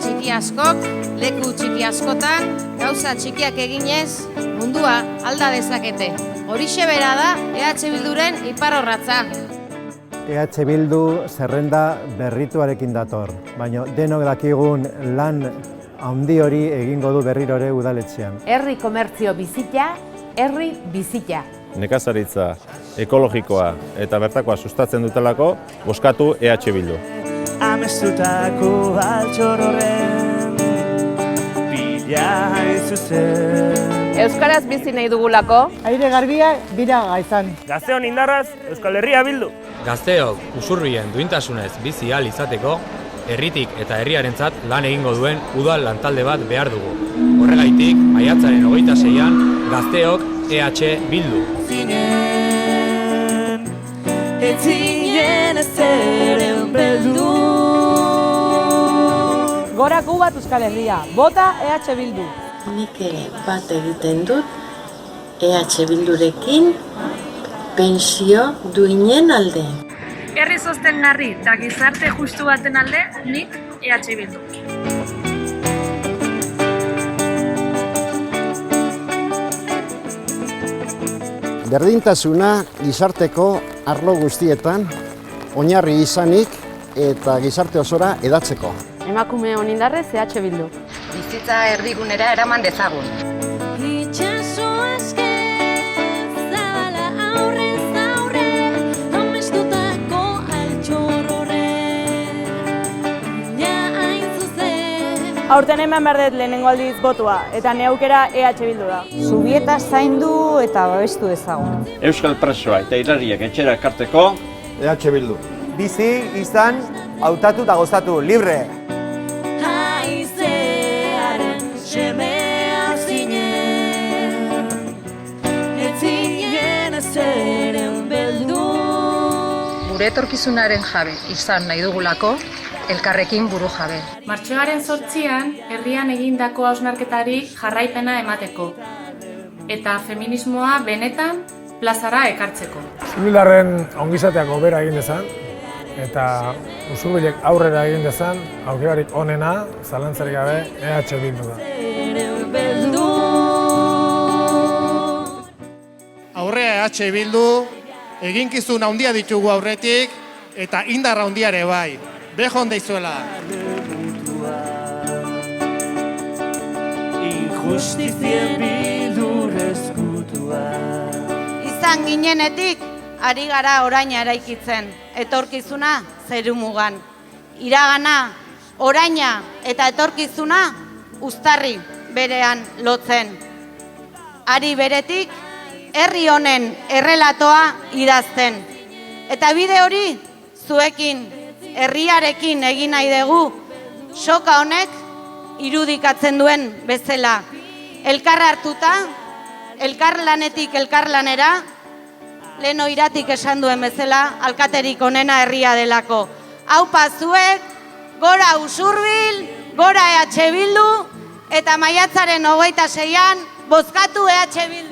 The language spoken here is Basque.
txiki askok, leku txiki askotan, gauza txikiak eginez, mundua alda dezakete. Horixe bera da EH Bilduren iparrorratza. EH Bildu zerrenda berrituarekin dator, baina denok dakigun lan handi hori egingo du berriro ere udaletxean. Herri komertzio bizita, herri bizita. Nekazaritza ekologikoa eta bertakoa sustatzen dutelako, bozkatu EH Bildu. Amestutako altxorren bila hain zuzen. Euskaraz bizi nahi dugulako. Aire garbia bira gaizan. Gazteon indarraz, Euskal Herria Bildu. Gazteok usurbilen duintasunez bizi ahal izateko, herritik eta herriarentzat lan egingo duen udal lantalde bat behar dugu. Horregaitik, maiatzaren 26an, Gazteok EH Bildu. Zinen, etzinen ezeren beldu. Gora gu bat Euskal Herria, bota EH Bildu. Nik ere bat egiten dut EH Bildurekin pentsio duinen alde. Herri sostengarri eta gizarte justu baten alde, nik EH Bildu. Berdintasuna gizarteko arlo guztietan oinarri izanik eta gizarte osora hedatzeko. Emakume honindarrez EH Bildu. Bizitza erdigunera eraman dezagun. Aurten hemen berdet lehenengo aldiz botua, eta neukera EH Bildu da. Zubieta zaindu eta babestu dezagun. Euskal presoa eta hilariak etxera ekarteko, EH Bildu. Bizi, izan, hautatu eta gozatu, libre! Haizearen semea zinen, etzinen ezeren beldu. Gure etorkizunaren jabe izan nahi dugulako, elkarrekin buru jabe. Martxoaren 8an, herrian egindako hausnarketari jarraipena emateko. Eta feminismoa benetan plazara ekartzeko. Zibildarren ongizateako bera egin dezan, eta usurbilek aurrera egin dezan, aukerarik onena, zalantzarik gabe, EH Bildu da. Aurrea EH Bildu, eginkizun handia ditugu aurretik, eta indar handia ere bai. Bejon deizuela. Injustizien bildur eskutua. Izan ginenetik, ari gara oraina eraikitzen, etorkizuna zerumugan. Iragana, oraina eta etorkizuna uztarri berean lotzen. Ari beretik, herri honen errelatoa idazten. Eta bide hori, zuekin, herriarekin egin nahi dugu, soka honek irudikatzen duen bezala. Elkar hartuta, elkarlanetik elkarlanera, lehen oiratik esan duen bezala, alkaterik onena herria delako. Aupa zuek, gora Usurbil, gora EH Bildu, eta maiatzaren 26an, bozkatu EH Bildu.